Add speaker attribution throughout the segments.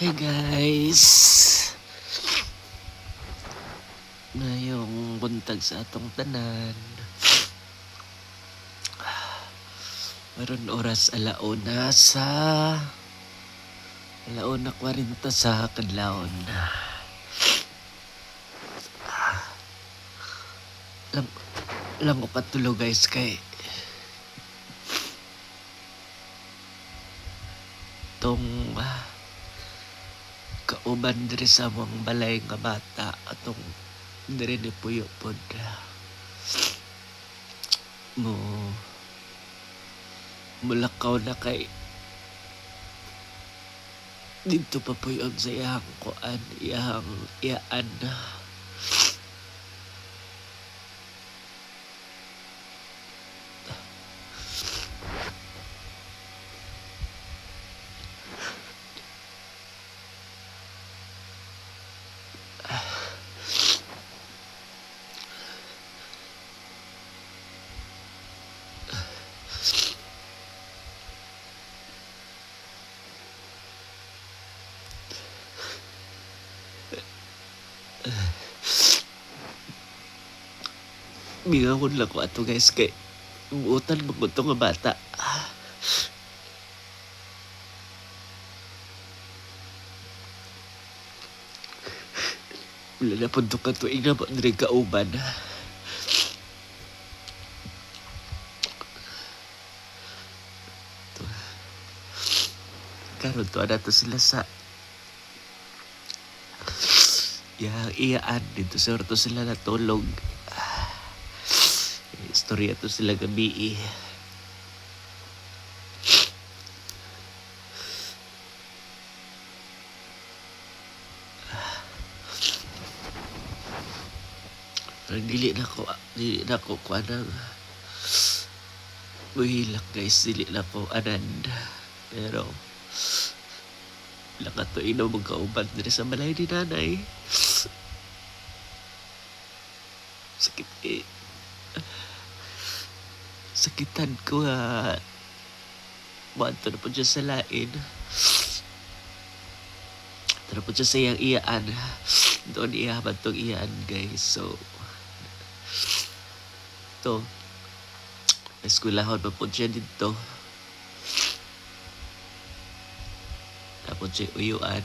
Speaker 1: Hey guys, ngayong buntag sa atong tanan, maron oras alauna 40 sa kadlawon. Lang ko katulog guys kay tong kauban diri sa among balay nga bata atong diri ni Puyo pod mulakaw na kay dito pa Puyo sa iyang kuan iyaan Bingawon lang ko ato guys kay buutan mo ito nga bata. Wala na punto ka tuig na ba diri kauban. Karon to na to sila sa iyaan dito sa to sila natulog. Istorya to sila gabi dili na ko kuanang buhilak guys, dili na ko anand pero lakat to inaw magkauban diri sa balay ni nanay. Sakit sakitan ko banto na po dyan sa lain. Ito na po dyan sa iyaan. Doon iyahaman tong iyaan guys. So, ito. Eskulahon pa po dyan dito. Tapos dyan uyuan.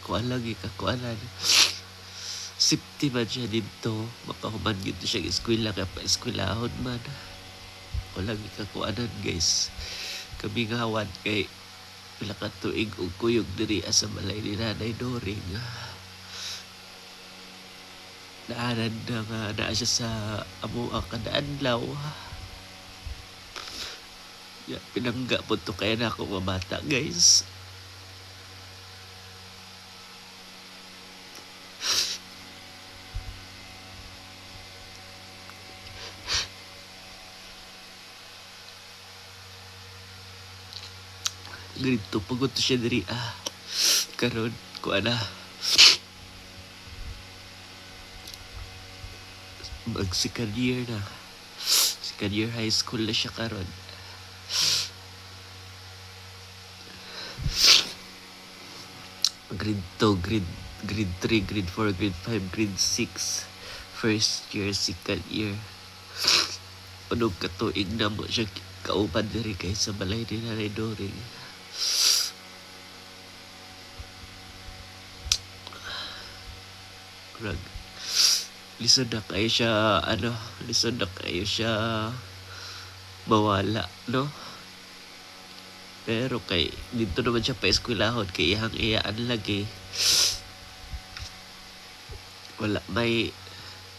Speaker 1: Kuan lagi ka, kuanan. Sipti man siya dito. Makahuman dito siyang eskwela kaya pa eskwelahon man. O lagi ka kuanan guys. Kami ngawan kay pila ka tuig og kuyog diri sa balay ni Nanay Doring. Naanan na nga naa siya sa amo ang kadaadlaw. Pinangga po to kaya na ako mga bata guys. Ganito pagod siya diri karon ko mag second year na, second year high school na siya karon. Grade 2, grade 3, grade 4, grade 5, grade 6, first year, second year. Panog katuig na mo siya kauban diri kay sa balay ni Nanay Doring. Lisod na kayo siya lisod na kayo siya mawala, no? Pero kay dito naman siya pa eskwelahon kay iyaan lagi. Wala may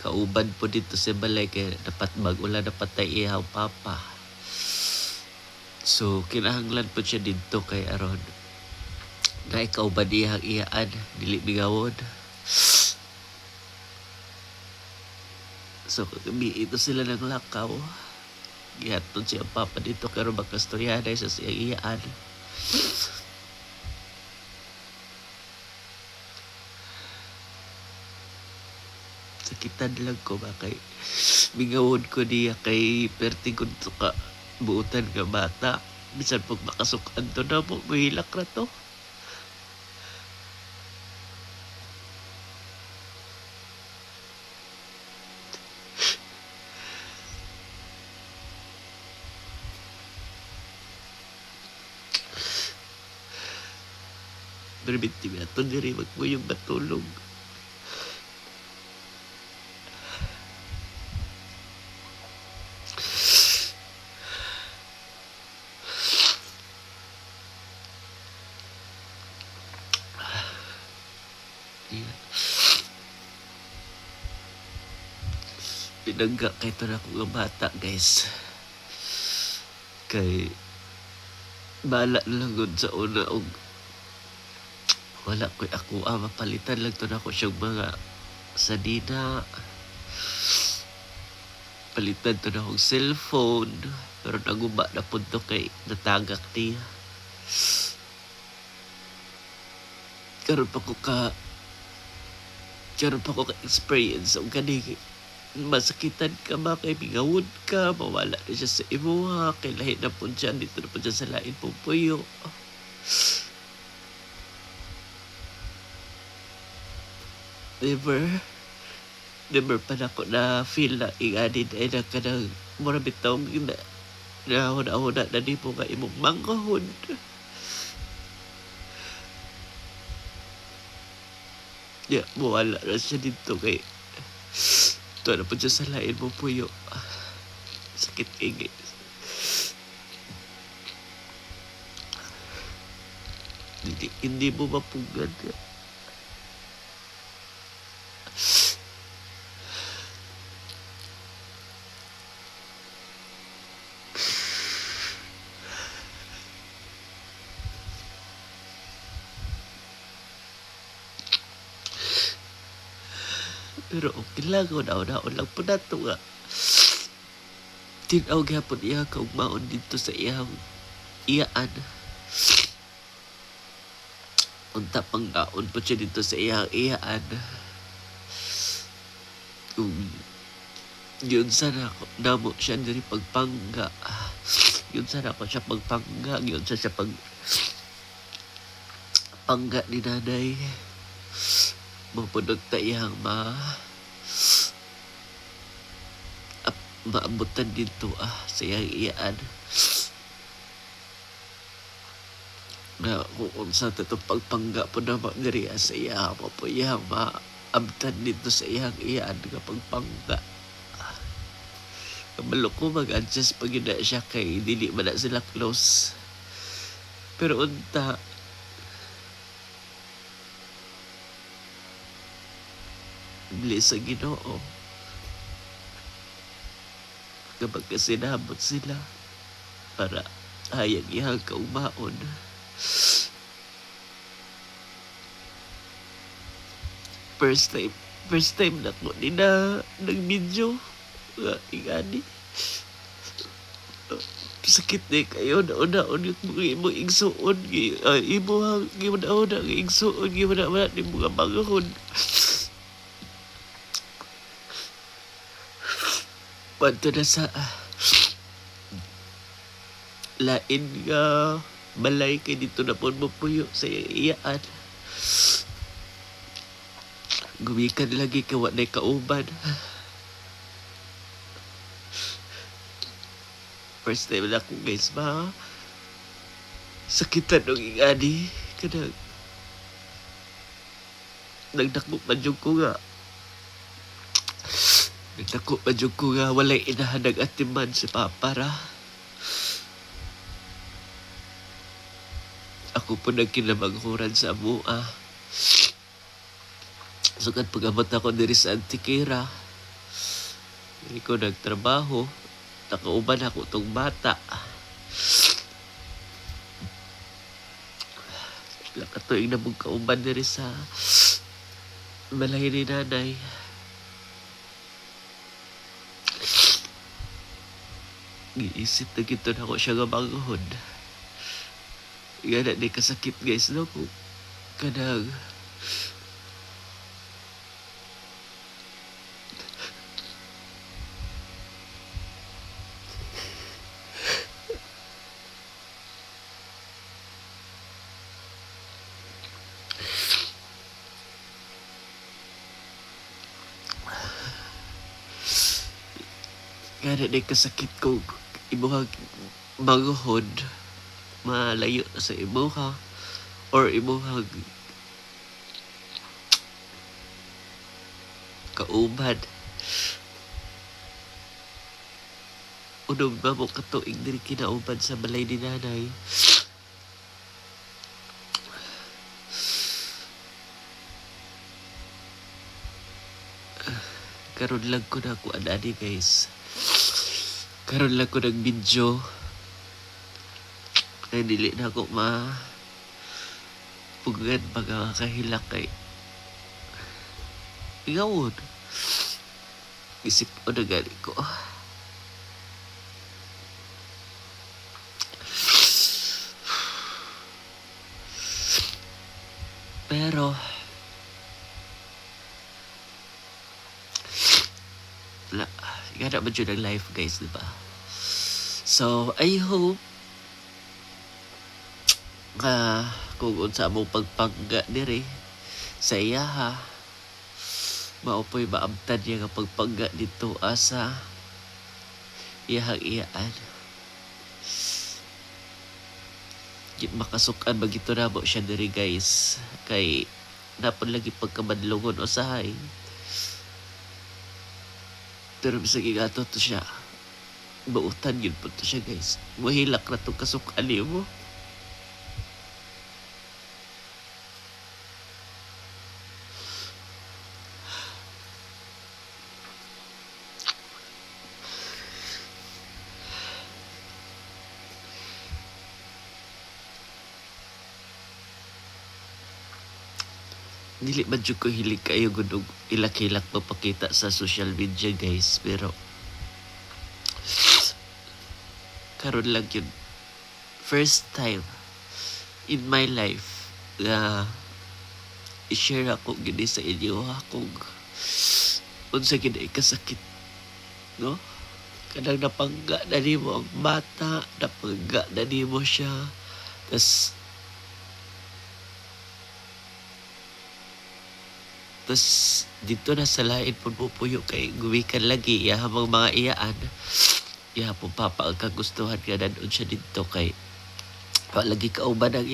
Speaker 1: kauban po dito sa balay kay dapat wala dapat tay ihaw papa. So kinahanglan po siya dito kay aron na kauban iyaan dili bigawon. So ito sila ng lakaw. Gihatod siya papa dito karon magkastoryahan sa iyaan. Sakitan lang ko ba kay bingawon ko niya kay perti ko to ka buutan nga bata. Bisan pag makasukan to na mo, mahilak na to. Berbinti na to diri, magmuyong matulog. Yeah. Pinangga kay ito na akong bata, guys. Kay bala lang gud sa una og wala ko'y ako mapalitan lang to na ko siyang mga sanina. Palitan to na akong cellphone. Pero naguba na punto kay natagak niya. Karon pa ko experience ang kani masakitan ka ba kay mingawod ka, mawala na siya sa imuha, kay lahi na po dyan, dito na po dyan sa lain pong puyo. Never pa na ako na feel na inganin ay na kanang marabitong na huna-huna na di po nga imong manghahon. Yeah, mawala na siya dito kay ito na po dyan sa lain mo puyo. Sakit kayo guys. Hindi mo mapugan. Pero okay lang, una-una lang po na ito nga. Tinaw gapon iya kung maon dito sa iyang iyaan. Unta pang naon po siya dito sa iyang iyaan. Yun sana ako, namo siya diri pagpangga. Yun sana ako siya pagpangga. Yun siya pangga ni nanay. Mapunod ta iyang maabutan dito sa iyang iyaan. Na kung unsa ito pagpangga po na diri sa iyang po iyang maabtan dito sa iyang iyaan nga pagpangga. Kabalo ko mag-adjust pag yun na siya kay dili man na sila close. Pero unta bili sa Ginoo kapag kasinabot sila para hayag ihang kaumaon. First time na ko nag-video nga ingani. Sakit na kayo na una-un yung mga imo igsuon imo hang una-una nga igsuon wala ni mga bangahon. Panto na sa lain nga balay kay dito na po mo puyo sa iyaan. Gumikan lagi ka wa na kauban. First time na ako guys sakitan ng ingani. Kanang nagdakbo pa dyan ko nga. Nagdako pa dyan ko nga walay inahanag atiman si Papa ra. Ako po nagkinabanghuran sa mua. Sugad pag-abot ako diri sa Antiquera. Hindi ko nagtrabaho. Nakauban ako itong bata. Nakatuig na mong kauban diri sa balay ni nanay. Giisip na gito na ako siya nga manghod. Nga na di kasakit guys no kung kanang Nga na kasakit ko imuhang manguhod malayo sa imuha or imuhang kauban. Unong ba mo katuig diri kinauban sa balay ni nanay. Karon lang ko na ako anani guys. Karon lang ko nag-video. Kaya dili na ako pugan pagkakahilak kay igawon. Isip ko na gani ko. Pero gana ba dyan ang life guys, diba? So, I hope kung unsa mo pagpangga diri sa iya ha, maupoy maabtan niya nga pagpangga dito asa iyahang iyaan. Makasukan bagito na mo siya diri guys. Kay napon lagi pagkamadlungon usahay. Pero bisag igato to siya. Bautan yun po to siya guys. Mahilak na itong kasukan niyo mo. Dili man jud ko hilig kayo gud ilak-hilak papakita sa social media guys, pero karon lang yun first time in my life na i-share ako gini sa inyo akong unsa gid kasakit, no? Kanang napangga na nimo ang bata, napangga na nimo siya, tas dito na sa lain po pupuyo kay guwikan lagi yahamang mga iyaan. Yahapong papa ang kagustuhan nga nanon siya dito kay lagi kauban ang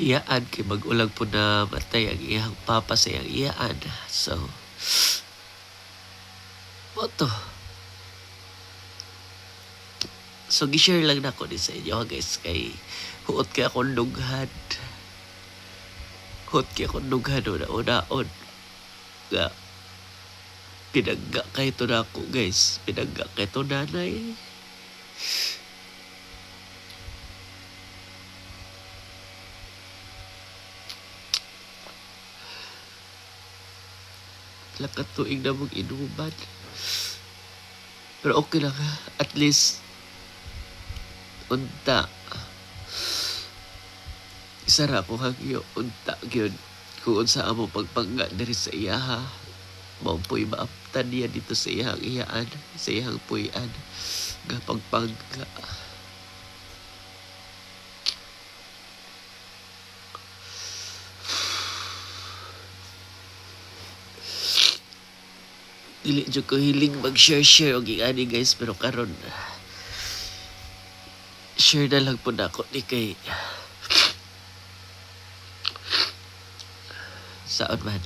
Speaker 1: iyaan kay mag-ulang po na matay ang iyang papa sa iyang iyaan. So, moto. So, gishare lang na ko din sa inyo guys kay huot kay akong lughan. Hot kaya kung nughan una-unaon nga pinagga kay ito na ako guys, pinagga kay ito nanay. Lakat tuig na mong inuman, pero okay lang ha, at least unta isara ko hagyo unta gyud kung unsa amo pagpangga diri sa iya ha. Mao po'y maaptan niya dito sa iyang iyaan, sa iyang puy-an nga pagpangga. Dili jud ko hiling mag-share og ingani guys, pero karon share na lang po na ako ni kay saan man.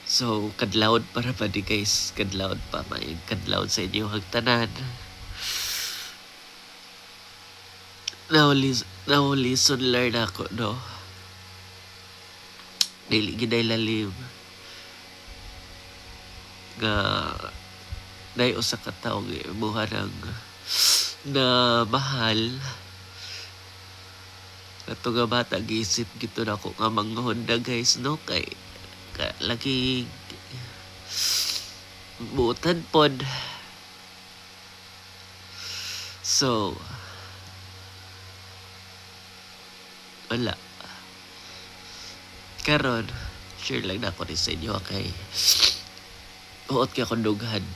Speaker 1: So, kadlawod para pa di guys. Kadlawod pa. May kadlawod sa inyo hagtanan. Now listen learn ako, no? Dili ginay lalim. Nga day usa ka tawo nga imuha na mahal. Kato nga bata, gisip gito na ako nga mga Honda guys, no? Kay lagi buutan pod. So, wala. Karon, share lang na ako rin sa inyo kay huot kaya akong dughan.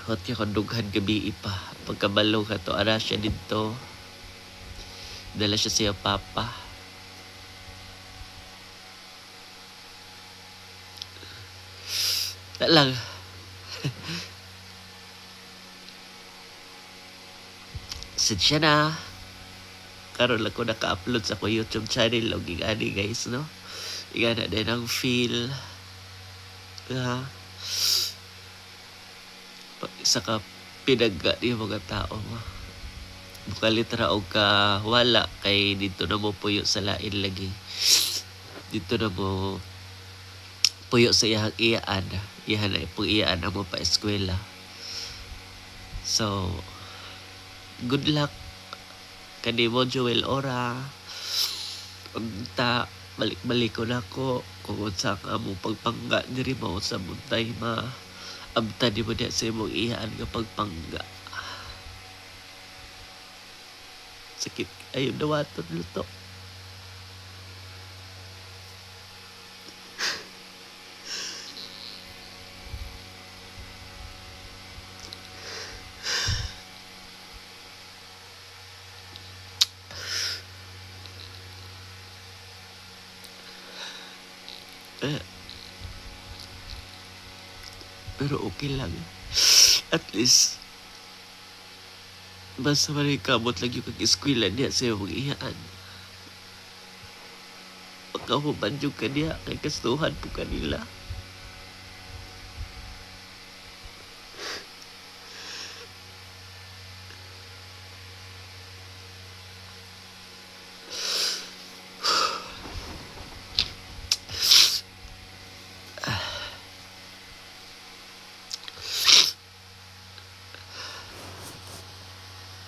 Speaker 1: Huot kaya akong dughan gabi pa. Pagkabalo ka to, ara siya dito. Dala siya siya papa. Na lang. Sinsya na. Karon lang ko naka-upload sa ko YouTube channel og gani guys, no? Igana din ang feel. Ha? Isa ka pinagga ni mga tao mo. Bukalitra og ka wala kay dito na mo puyo sa lain lagi. Dito na mo puyo sa iyang iyaan. Iyan na pong iyaan ang mo pa eskwela. So, good luck kanimo Joel Ora. Unta balik-balik ko na ko kung unsa ka among pagpangga diri mao sa buntay ma abta di mo diya sa imong iyaan nga pagpangga. Sakit ayo dawaton luto. Eh, pero okay lang. At least basta man kamot lang yung kag-eskwela niya sa imong iyaan. Pagkahuman yung kaniya kay kastuhan po kanila.